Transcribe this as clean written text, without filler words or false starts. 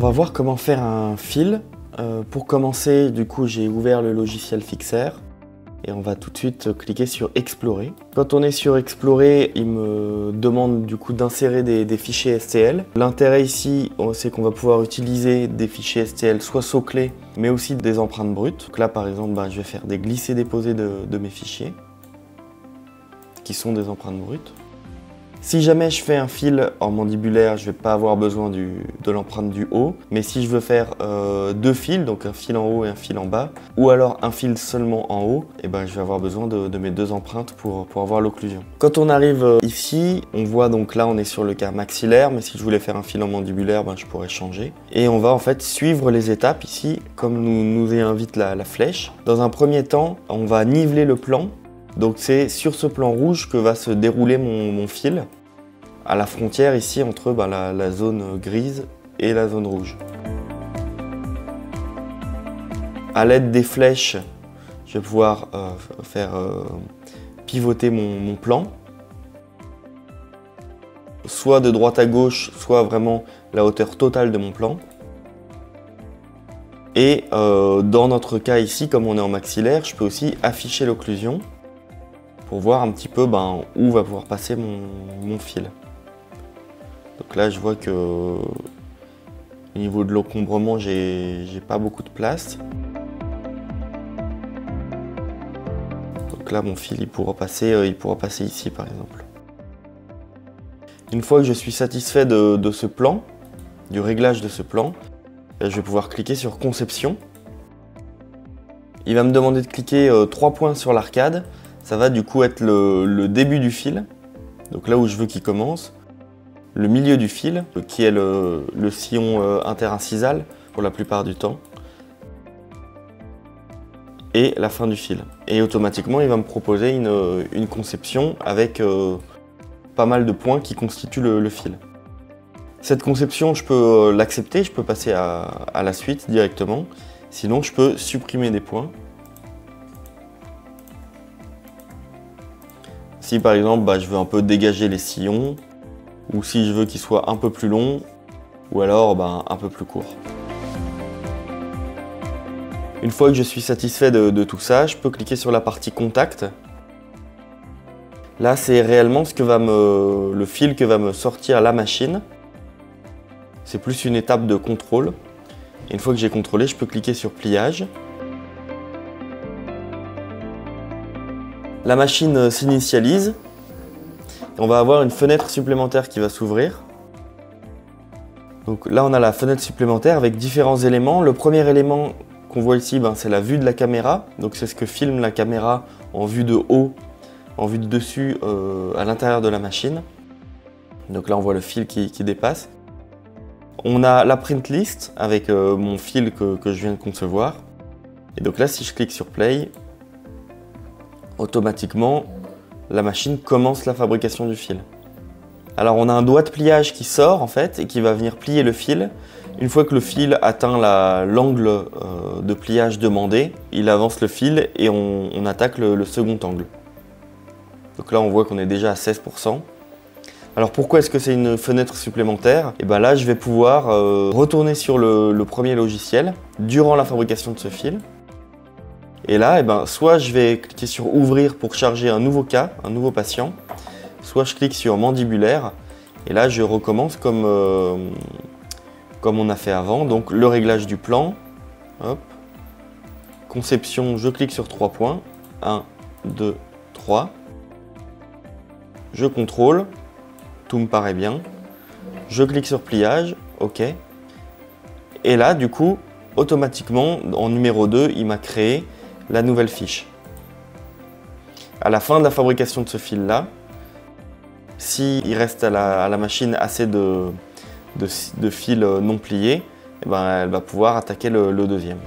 va voir comment faire un fil. Pour commencer, du coup, j'ai ouvert le logiciel Fixer et on va tout de suite cliquer sur Explorer. Quand on est sur Explorer, il me demande du coup d'insérer des fichiers STL. L'intérêt ici, c'est qu'on va pouvoir utiliser des fichiers STL soit soclés, mais aussi des empreintes brutes. Donc là, par exemple, je vais faire des glisser-déposer de mes fichiers, qui sont des empreintes brutes. Si jamais je fais un fil en mandibulaire, je ne vais pas avoir besoin de l'empreinte du haut. Mais si je veux faire deux fils, donc un fil en haut et un fil en bas, ou alors un fil seulement en haut, je vais avoir besoin de mes deux empreintes pour avoir l'occlusion. Quand on arrive ici, on voit donc là on est sur le cas maxillaire, mais si je voulais faire un fil en mandibulaire, je pourrais changer. Et on va en fait suivre les étapes ici, comme nous y invite la flèche. Dans un premier temps, on va niveler le plan. Donc c'est sur ce plan rouge que va se dérouler mon fil, à la frontière ici entre la zone grise et la zone rouge. À l'aide des flèches, je vais pouvoir faire pivoter mon plan, soit de droite à gauche, soit vraiment la hauteur totale de mon plan. Et dans notre cas ici, comme on est en maxillaire, je peux aussi afficher l'occlusion pour voir un petit peu où va pouvoir passer mon fil. Donc là, je vois que au niveau de l'encombrement, j'ai pas beaucoup de place. Donc là, mon fil, il pourra passer ici, par exemple. Une fois que je suis satisfait de ce plan, du réglage de ce plan, je vais pouvoir cliquer sur Conception. Il va me demander de cliquer 3 points sur l'arcade. Ça va du coup être le début du fil, donc là où je veux qu'il commence, le milieu du fil, qui est le sillon interincisal pour la plupart du temps, et la fin du fil. Et automatiquement, il va me proposer une conception avec pas mal de points qui constituent le fil. Cette conception, je peux l'accepter, je peux passer à la suite directement, sinon je peux supprimer des points. Si par exemple je veux un peu dégager les sillons, ou si je veux qu'ils soient un peu plus longs, ou alors un peu plus courts. Une fois que je suis satisfait de tout ça, je peux cliquer sur la partie contact. Là c'est réellement le fil que va me sortir la machine. C'est plus une étape de contrôle. Et une fois que j'ai contrôlé, je peux cliquer sur pliage. La machine s'initialise. On va avoir une fenêtre supplémentaire qui va s'ouvrir. Donc là, on a la fenêtre supplémentaire avec différents éléments. Le premier élément qu'on voit ici, c'est la vue de la caméra. Donc c'est ce que filme la caméra en vue de haut, en vue de dessus, à l'intérieur de la machine. Donc là, on voit le fil qui dépasse. On a la print list avec mon fil que je viens de concevoir. Et donc là, si je clique sur Play, automatiquement, la machine commence la fabrication du fil. Alors on a un doigt de pliage qui sort en fait et qui va venir plier le fil. Une fois que le fil atteint l'angle de pliage demandé, il avance le fil et on attaque le second angle. Donc là on voit qu'on est déjà à 16%. Alors pourquoi est-ce que c'est une fenêtre supplémentaire? Et là je vais pouvoir retourner sur le premier logiciel durant la fabrication de ce fil. Et là, soit je vais cliquer sur Ouvrir pour charger un nouveau cas, un nouveau patient, soit je clique sur Mandibulaire, et là je recommence comme on a fait avant, donc le réglage du plan, hop, conception, je clique sur 3 points, 1, 2, 3, je contrôle, tout me paraît bien, je clique sur pliage, ok, et là du coup, automatiquement, en numéro 2, il m'a créé la nouvelle fiche. À la fin de la fabrication de ce fil-là, s'il reste à la machine assez de fils non pliés, elle va pouvoir attaquer le deuxième.